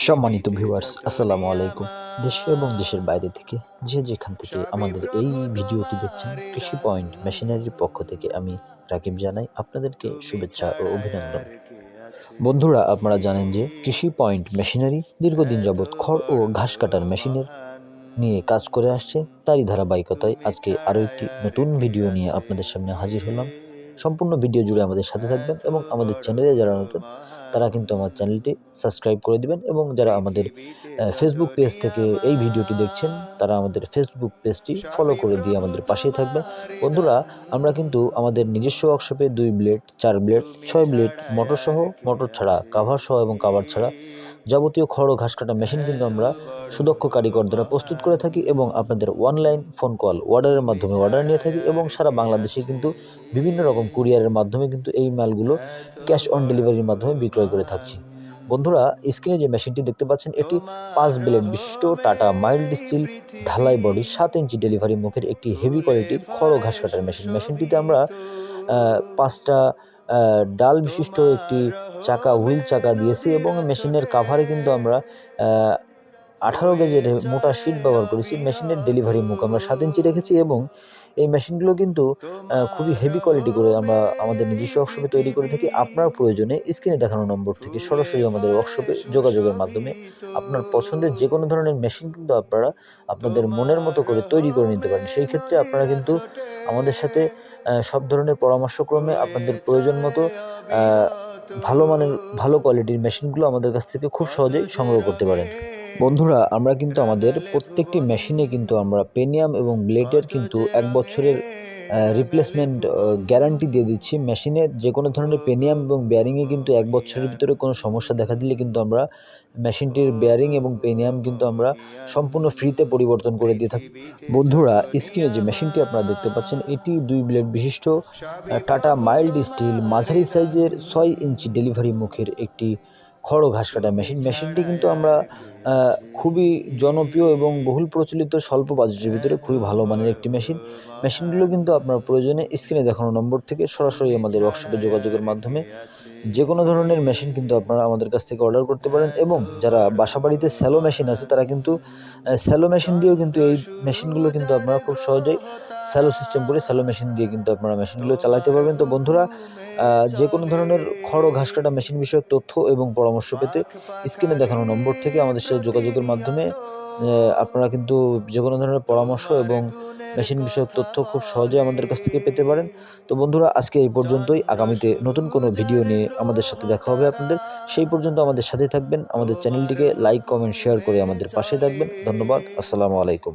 সম্মানিত ভিউয়ার্স, আসসালামু আলাইকুম। দেশে এবং দেশের বাইরে থেকে যে যেখান থেকে আমাদের এই ভিডিওটি দেখছেন, কৃষি পয়েন্ট মেশিনারির পক্ষ থেকে আমি রাকিব জানাই আপনাদেরকে শুভেচ্ছা ও অভিনন্দন। বন্ধুরা, আপনারা জানেন যে কৃষি পয়েন্ট মেশিনারি দীর্ঘদিন যাবৎ খড় ও ঘাস কাটার মেশিনের নিয়ে কাজ করে আসছে। তারই ধারাবাহিকতায় আজকে আরও একটি নতুন ভিডিও নিয়ে আপনাদের সামনে হাজির হলাম। সম্পূর্ণ ভিডিও জুড়ে আমাদের সাথে থাকবেন এবং আমাদের চ্যানেলে যারা নতুন তারা কিন্তু আমার চ্যানেলটি সাবস্ক্রাইব করে দিবেন, এবং যারা আমাদের ফেসবুক পেজ থেকে এই ভিডিওটি দেখছেন তারা আমাদের ফেসবুক পেজটি ফলো করে দিয়ে আমাদের পাশেই থাকবেন। বন্ধুরা, আমরা কিন্তু আমাদের নিজস্ব ওয়ার্কশপে 2 ব্লেড, 4 ব্লেড, 6 ব্লেড, মোটর সহ, মোটর ছাড়া, কাভার সহ এবং কাভার ছাড়া যাবতীয় খড় ও ঘাস কাটা মেশিন কিন্তু আমরা সুদক্ষ কারিগর দ্বারা প্রস্তুত করে থাকি এবং আপনাদের অনলাইন ফোন কল অর্ডারের মাধ্যমে অর্ডার নিয়ে থাকি, এবং সারা বাংলাদেশে কিন্তু বিভিন্ন রকম কুরিয়ারের মাধ্যমে কিন্তু এই মালগুলো ক্যাশ অন ডেলিভারির মাধ্যমে বিক্রয় করে থাকছি। বন্ধুরা, স্ক্রিনে যে মেশিনটি দেখতে পাচ্ছেন এটি 5 ব্লেড বিশিষ্ট টাটা মাইল্ড স্টিল ঢালাই বডি 7 ইঞ্চি ডেলিভারি মুখের একটি হেভি কোয়ালিটির খড় ও ঘাস কাটার মেশিন। মেশিনটিতে আমরা 5টা ডাল বিশিষ্ট একটি চাকা, হুইল চাকা দিয়েছি, এবং মেশিনের কাভারে কিন্তু আমরা 18 গেজের মোটা শিট ব্যবহার করেছি। মেশিনের ডেলিভারি মুখ আমরা 7 ইঞ্চি রেখেছি, এবং এই মেশিনগুলো কিন্তু খুবই হেভি কোয়ালিটি করে আমরা আমাদের নিজস্ব ওয়ার্কশপে তৈরি করে থাকি। আপনার প্রয়োজনে স্ক্রিনে দেখানো নম্বর থেকে সরাসরি আমাদের ওয়ার্কশপে যোগাযোগের মাধ্যমে আপনার পছন্দের যে কোনো ধরনের মেশিন কিন্তু আপনারা আপনাদের মনের মতো করে তৈরি করে নিতে পারেন। সেই ক্ষেত্রে আপনারা কিন্তু আমাদের সাথে সব ধরনের পরামর্শক্রমে আপনাদের প্রয়োজন মতো ভালো মানের, ভালো কোয়ালিটির মেশিনগুলো আমাদের কাছ থেকে খুব সহজেই সংগ্রহ করতে পারেন। বন্ধুরা, আমরা কিন্তু আমাদের প্রত্যেকটি মেশিনে কিন্তু আমরা পেনিয়াম এবং ব্লেডের কিন্তু 1 বছরের রিপ্লেসমেন্ট গ্যারান্টি দিয়ে দিচ্ছি। মেশিনের যে কোনো ধরনের পেনিয়াম এবং বেয়ারিংয়ে কিন্তু 1 বছরের ভিতরে কোনো সমস্যা দেখা দিলে কিন্তু আমরা মেশিনটির বেয়ারিং এবং পেনিয়াম কিন্তু আমরা সম্পূর্ণ ফ্রিতে পরিবর্তন করে দিয়ে থাকি। বন্ধুরা, স্ক্রিনে যে মেশিনটি আপনারা দেখতে পাচ্ছেন এটি 2 ব্লেড বিশিষ্ট টাটা মাইল্ড স্টিল মাঝারি সাইজের 6 ইঞ্চি ডেলিভারি মুখের একটি খড় ও ঘাস কাটা মেশিন। মেশিনটি কিন্তু আমরা খুবই জনপ্রিয় এবং বহুল প্রচলিত স্বল্প বাজেটের ভিতরে খুবই ভালো মানের একটি মেশিন। মেশিনগুলো কিন্তু আপনার প্রয়োজনে স্ক্রিনে দেখানো নম্বর থেকে সরাসরি আমাদের ওয়ার্কশপে যোগাযোগের মাধ্যমে যে কোনো ধরনের মেশিন কিন্তু আপনারা আমাদের কাছ থেকে অর্ডার করতে পারেন, এবং যারা বাসাবাড়িতে স্যালো মেশিন আছে তারা কিন্তু স্যালো মেশিন দিয়েও কিন্তু এই মেশিনগুলো কিন্তু আপনারা খুব সহজেই স্যালো সিস্টেম করে স্যালো মেশিন দিয়ে কিন্তু আপনারা মেশিনগুলো চালাতে পারবেন। তো বন্ধুরা, যে কোনো ধরনের খড় ও ঘাস কাটা মেশিন বিষয়ক তথ্য এবং পরামর্শ পেতে স্ক্রিনে দেখানো নম্বর থেকে আমাদের সাথে যোগাযোগের মাধ্যমে আপনারা কিন্তু যে কোনো ধরনের পরামর্শ এবং মেশিন বিষয়ক তথ্য খুব সহজে আমাদের কাছ থেকে পেতে পারেন। তো বন্ধুরা, আজকে এই পর্যন্তই। আগামীতে নতুন কোনো ভিডিও নিয়ে আমাদের সাথে দেখা হবে আপনাদের। সেই পর্যন্ত আমাদের সাথে থাকবেন। আমাদের চ্যানেলটিকে লাইক, কমেন্ট, শেয়ার করে আমাদের পাশে থাকবেন। ধন্যবাদ। আসসালামু আলাইকুম।